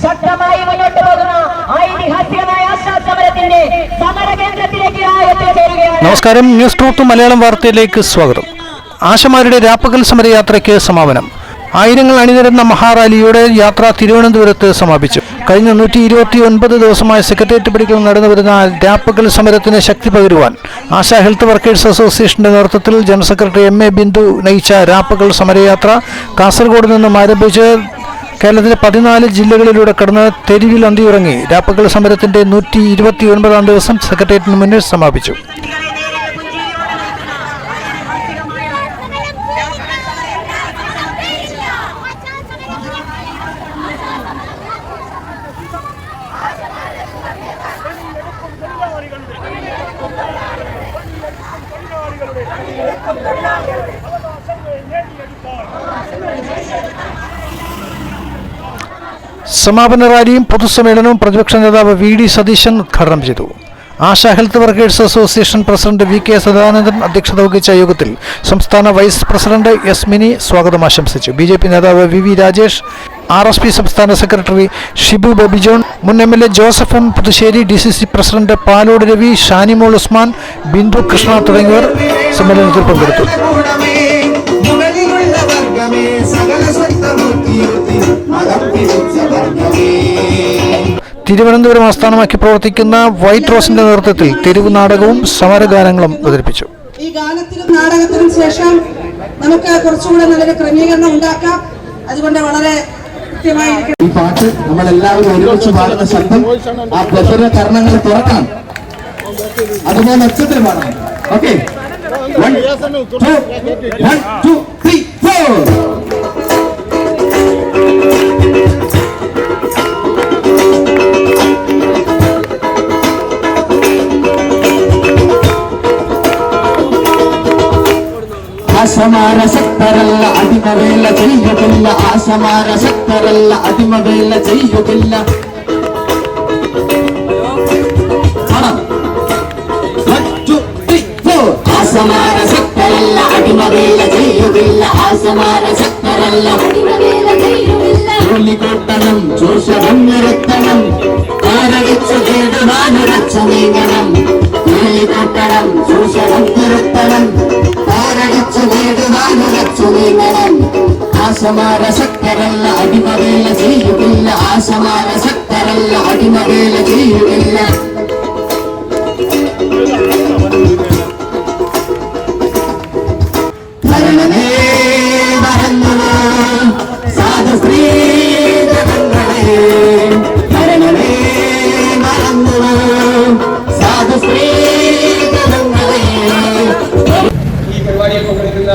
ശക്തമായി മുന്നോട്ട് പോകുന്ന ഐതിഹാസികമായ ആശാസമരത്തിന്റെ സമരകേന്ദ്രത്തിലേക്ക് എത്തിച്ചേരുകയാണ്. നമസ്കാരം, ന്യൂസ് ട്രൂത്ത് മലയാളം വാർത്തയിലേക്ക് സ്വാഗതം. ആശമാരുടെ രാപ്പകൽ സമരയാത്രയ്ക്ക് സമാപനം. ആയിരങ്ങൾ അണിനിരന്ന മഹാറാലിയുടെ യാത്ര തിരുവനന്തപുരത്ത് സമാപിച്ചു. കഴിഞ്ഞ 129 ദിവസമായ സെക്രട്ടേറിയറ്റ് പടിക്കൽ നടന്നുവരുന്ന രാപ്പകൽ സമരത്തിന് ശക്തി പകരുവാൻ ആശാ ഹെൽത്ത് വർക്കേഴ്സ് അസോസിയേഷന്റെ നേതൃത്വത്തിൽ ജനറൽ സെക്രട്ടറി MA ബിന്ദു നയിച്ച രാപ്പകൽ സമരയാത്ര കാസർഗോഡ് നിന്നും ആരംഭിച്ച് കേരളത്തിലെ 14 ജില്ലകളിലൂടെ കടന്ന് തെരുവിൽ അന്തിയുറങ്ങി രാപ്പകൽ സമരത്തിന്റെ 129 ദിവസം സെക്രട്ടേറിയറ്റിന് മുന്നിൽ സമാപിച്ചു. സമാപന റാലിയും പൊതുസമ്മേളനവും പ്രതിപക്ഷ നേതാവ് VD സതീശൻ ഉദ്ഘാടനം ചെയ്തു. ASHA health workers association president VK Sadanandan അധ്യക്ഷത വഹിച്ച യോഗത്തിൽ സംസ്ഥാന വൈസ് പ്രസിഡന്റ് S മിനി സ്വാഗതം ആശംസിച്ചു. BJP നേതാവ് VV രാജേഷ്, RSP സംസ്ഥാന സെക്രട്ടറി ഷിബു ബോബി ജോൺ, മുൻ MLA Joseph M Puthussery, DCC president Palode Ravi, Shanimol Usman, Bindu Krishna തുടങ്ങിയവർ സമ്മേളനത്തിൽ പങ്കെടുത്തു. തിരുവനന്തപുരം ആസ്ഥാനമാക്കി പ്രവർത്തിക്കുന്ന വൈറ്റ് റോസിന്റെ നേതൃത്വത്തിൽ തെരുവ് നാടകവും സമരഗാനങ്ങളും അവതരിപ്പിച്ചു. ഈ ഗാനത്തിനും നാടകത്തിനും ശേഷം നമുക്ക് കുറച്ചുകൂടെ നല്ലൊരു ക്രമീകരണം ഉണ്ടാക്കാം. അതുകൊണ്ട് വളരെ കൃത്യമായി ഈ പാട്ട് നമ്മളെല്ലാവരും ഒരുമിച്ച് പാടുന്ന ശബ്ദം ആ പ്രസര കർണങ്ങൾ തുറക്കണം. അതുപോലെ ഉച്ചത്തിൽ പാടണം. ഓക്കെ, 1 2 3 4. ആശമാര ശക്തരല്ല അടിമവേല ചെയ്യുകില്ല, ആശമാര ശക്തരല്ല അടിമവേല ചെയ്യുകില്ല. ആശമാര ശക്തരല്ല അടിമവേല ചെയ്യുകില്ല, ആശമാര ശക്തരല്ല അടിമവേല ചെയ്യുകില്ല. ജോലികൂട്ടണം, ചൂഷണം നിർത്തണം, ആരടിച്ചു കേടുവാനുറച്ചു നീങ്ങണം. ജോലികൂട്ടണം, ചൂഷണം നിർത്തണം, ആരടിച്ചു കേടുവാനുറച്ചു നീങ്ങണം. ആശമാര ശക്തരല്ല അടിമവേല ചെയ്യുകില്ല, ആശമാര ശക്തരല്ല അടിമവേല ചെയ്യുകില്ല. ഭരണമേ മറന്നുവോ സാധു സ്ത്രീകളെ, ഭരണമേ മറന്നുവോ സാധു സ്ത്രീകളെ. ഈ പരിപാടിയിൽ പങ്കെടുക്കുന്ന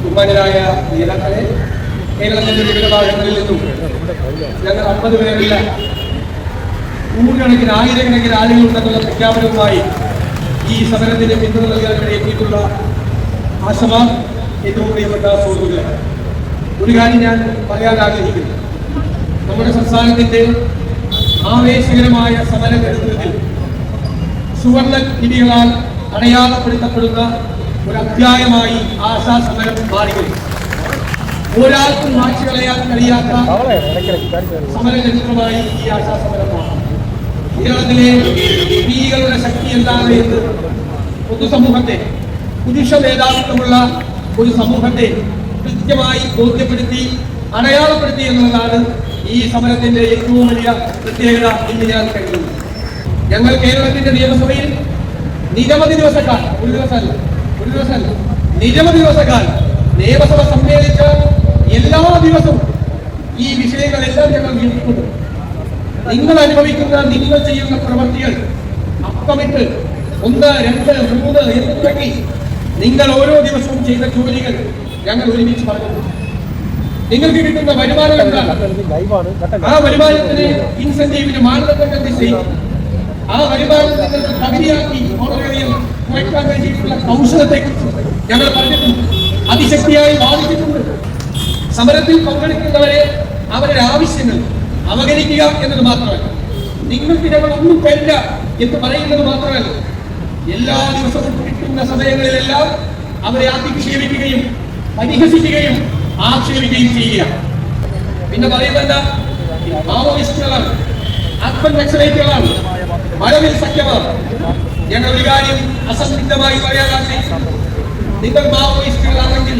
ബഹുമാന്യരായ നേതാക്കളെ, കേരളത്തിന്റെ വിവിധ ഭാഗങ്ങളിൽ നിന്നും ഞങ്ങൾ 50 പേരല്ല, നൂറുകണക്കിന് ആയിരക്കണക്കിന് ആളുകളുണ്ടെന്നുള്ള പ്രഖ്യാപനവുമായി ഈ സമരത്തിന് പിന്തുണ നൽകാൻ എത്തിയിട്ടുള്ള ആശമാർ, ഏറ്റവും പ്രിയപ്പെട്ട സുഹൃത്തുക്കളെ, ഒരു കാര്യം ഞാൻ പറയാൻ ആഗ്രഹിക്കുന്നു. നമ്മുടെ സംസ്ഥാനത്തിന്റെ ആവേശകരമായ സമര നേതൃത്വത്തിൽ സുവർണ ലിപികളാൽ അടയാളപ്പെടുത്തപ്പെടുന്ന ഒരു അധ്യായമായി ആശാ സമരം മാറിക്കഴിഞ്ഞു. ഒരാൾക്കും മാറ്റി കളയാൻ കഴിയാത്ത സമര ചരിത്രമായി ഈ ആശാ സമരം മാറി. കേരളത്തിലെ സ്ത്രീകളുടെ ശക്തി എന്താണ് എന്ന് പൊതുസമൂഹത്തെ, പുരുഷ മേധാവിത്വമുള്ള ഒരു സമൂഹത്തെ കൃത്യമായി ബോധ്യപ്പെടുത്തി അടയാളപ്പെടുത്തി എന്നുള്ളതാണ് ഈ സമരത്തിന്റെ ഏറ്റവും വലിയ പ്രത്യേകത എന്ന് ഞാൻ കരുതുന്നു. ഞങ്ങൾ കേരളത്തിന്റെ നിയമസഭയിൽ നിരവധി ദിവസക്കാലം, ഒരു ദിവസമല്ല നിരവധി ദിവസക്കാലം നിയമസഭ സമ്മേളിച്ച എല്ലാ ദിവസവും ഈ വിഷയങ്ങളെല്ലാം ഞങ്ങൾ ഉയർത്തിക്കൊണ്ടു. നിങ്ങൾ അനുഭവിക്കുന്ന, നിങ്ങൾ ചെയ്യുന്ന പ്രവൃത്തികൾ അക്കമിട്ട് 1, 2, 3 എന്ന് തുടങ്ങി നിങ്ങൾ ഓരോ ദിവസവും ചെയ്ത ജോലികൾ ഞങ്ങൾ ഒരുമിച്ച് പറഞ്ഞു. നിങ്ങൾക്ക് കിട്ടുന്ന വരുമാനം എന്താണ്? ആ വരുമാനത്തിന് ഇൻസെന്റീവിന് മാനദണ്ഡങ്ങൾ നിശ്ചയിക്കും. ആ വരുമാനം നിങ്ങൾക്ക് പകുതിയാക്കി വളരെയധികം കുറയ്ക്കാൻ വേണ്ടിയിട്ടുള്ള കൗശലത്തെക്കുറിച്ച് ഞങ്ങൾ പറഞ്ഞിട്ടുണ്ട്, അതിശക്തിയായി ബാധിച്ചിട്ടുണ്ട്. സമരത്തിൽ പങ്കെടുക്കുന്നവരെ അവരുടെ ആവശ്യങ്ങൾ അവഗണിക്കുക എന്നത് മാത്രമല്ല, നിങ്ങൾക്ക് ഞങ്ങൾ ഒന്നും തരില്ല എന്ന് പറയുന്നത് മാത്രമല്ല, എല്ലാ ദിവസവും കിട്ടുന്ന സമയങ്ങളിലെല്ലാം അവരെ മാവോയിസ്റ്റുകളാണ്, അർബൻ നക്സലൈറ്റുകളാണ്, മഴവിൽ സഖ്യമാണ്. ഞങ്ങൾ ഒരു കാര്യം അസംതൃപ്തമായി പറയാൻ ആഗ്രഹിക്കുന്നു. നിങ്ങൾ മാവോയിസ്റ്റുകളാണെങ്കിൽ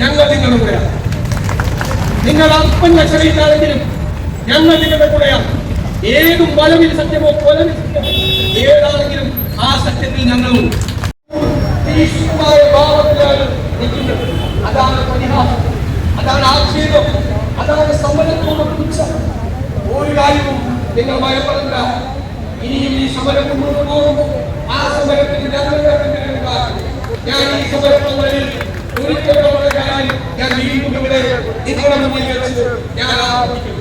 ഞങ്ങൾ നിങ്ങളുടെ കൂടെയാണ്. നിങ്ങൾ അർബൻ നക്സലൈറ്റാണെങ്കിലും ഞങ്ങൾ നിങ്ങളുടെ കൂടെയാണ്. ഏത് മലവിൽ സത്യമോ കൊലവിൽ സത്യമോ ഏതാണെങ്കിലും ആ സത്യത്തിൽ ഞങ്ങളും ഭാവത്തിലാണ് നിൽക്കുന്നത്. അതാണ് പരിഹാസം, അതാണ് ആക്ഷേപം, അതാണ് സമരത്തോട് പുച്ഛം. ഒരു കാര്യവും നിങ്ങൾ ഭയപ്പെടണ്ട. ഇനിയും ഈ സമരം മുന്നോട്ട് പോകും. ആ സമരത്തിന് ഞാൻ ഈ സമരങ്ങളിൽ ഒരിക്കലും ഞാൻ വീണ്ടും ഇവിടെ നിങ്ങളുടെ മുന്നിൽ വെച്ച് ഞാൻ ആവർത്തിക്കുന്നു.